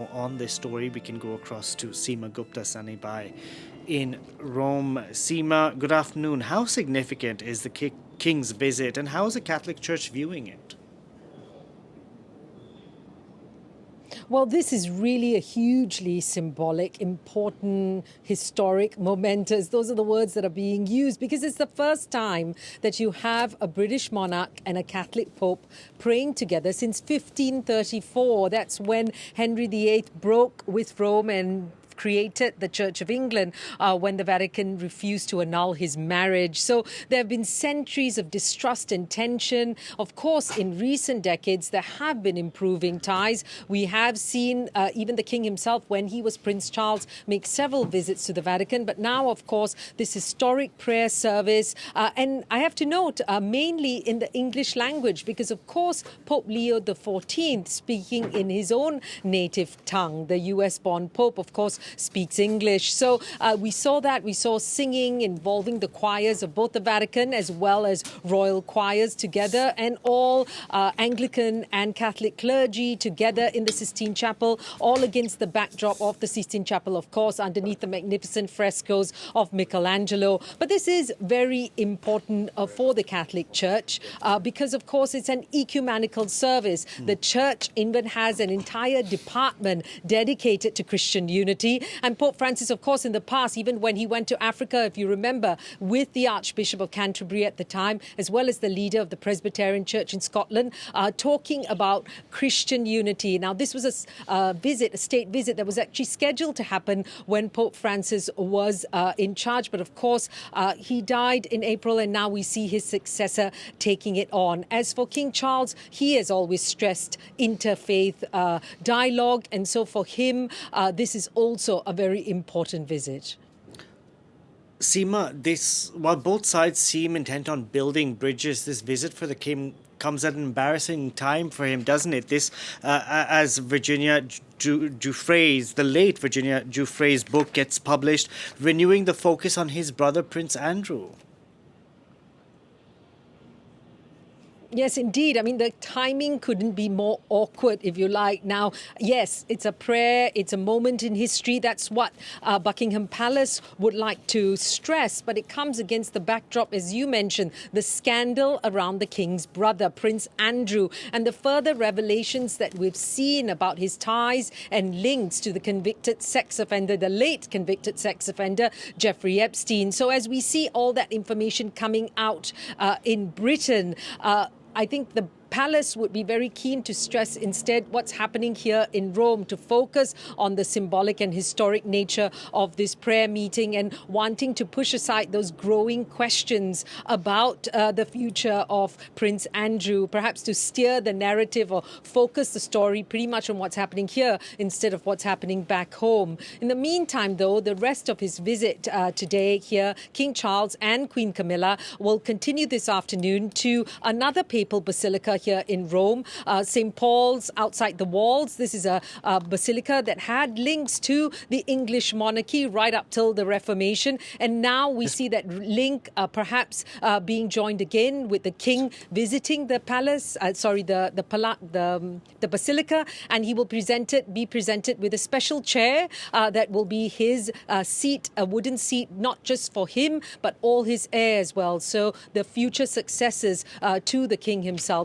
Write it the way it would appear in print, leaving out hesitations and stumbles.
On this story, we can go across to Seema Gupta standing by in Rome. Seema, good afternoon. How significant is the King's visit, and how is the Catholic Church viewing it? Well, this is really a hugely symbolic, important, historic, momentous. Those are the words that are being used because it's the first time that you have a British monarch and a Catholic Pope praying together since 1534. That's when Henry VIII broke with Rome and created the Church of England when the Vatican refused to annul his marriage. So there have been centuries of distrust and tension. Of course, in recent decades, there have been improving ties. We have seen even the King himself, when he was Prince Charles, make several visits to the Vatican. But now, of course, this historic prayer service, and I have to note, mainly in the English language, because, of course, Pope Leo XIV, speaking in his own native tongue, the US-born Pope, of course, speaks English. So we saw that. We saw singing involving the choirs of both the Vatican as well as royal choirs together, and all Anglican and Catholic clergy together in the Sistine Chapel, all against the backdrop of the Sistine Chapel, of course, underneath the magnificent frescoes of Michelangelo. But this is very important for the Catholic Church because, of course, it's an ecumenical service. The Church even has an entire department dedicated to Christian unity. And Pope Francis, of course, in the past, even when he went to Africa, if you remember, with the Archbishop of Canterbury at the time, as well as the leader of the Presbyterian Church in Scotland, talking about Christian unity. Now, this was a state visit that was actually scheduled to happen when Pope Francis was in charge. But of course, he died in April, and now we see his successor taking it on. As for King Charles, he has always stressed interfaith dialogue. And so for him, this is also a very important visit. Seema, while both sides seem intent on building bridges, this visit for the King comes at an embarrassing time for him, doesn't it? This, as Virginia Giuffre's, the late Virginia Giuffre's book gets published, renewing the focus on his brother, Prince Andrew. Yes, indeed. I mean, the timing couldn't be more awkward, if you like. Now, yes, it's a prayer. It's a moment in history. That's what Buckingham Palace would like to stress. But it comes against the backdrop, as you mentioned, the scandal around the King's brother, Prince Andrew, and the further revelations that we've seen about his ties and links to the convicted sex offender, the late convicted sex offender, Jeffrey Epstein. So as we see all that information coming out in Britain, I think the Palace would be very keen to stress instead what's happening here in Rome, to focus on the symbolic and historic nature of this prayer meeting and wanting to push aside those growing questions about the future of Prince Andrew, perhaps to steer the narrative or focus the story pretty much on what's happening here instead of what's happening back home. In the meantime, though, the rest of his visit today here, King Charles and Queen Camilla will continue this afternoon to another papal basilica here in Rome, St. Paul's outside the walls. This is a basilica that had links to the English monarchy right up till the Reformation. And now we see that link perhaps being joined again with the king visiting the palace, the basilica, and he will be presented with a special chair that will be his seat, a wooden seat, not just for him, but all his heirs as well. So the future successors to the king himself.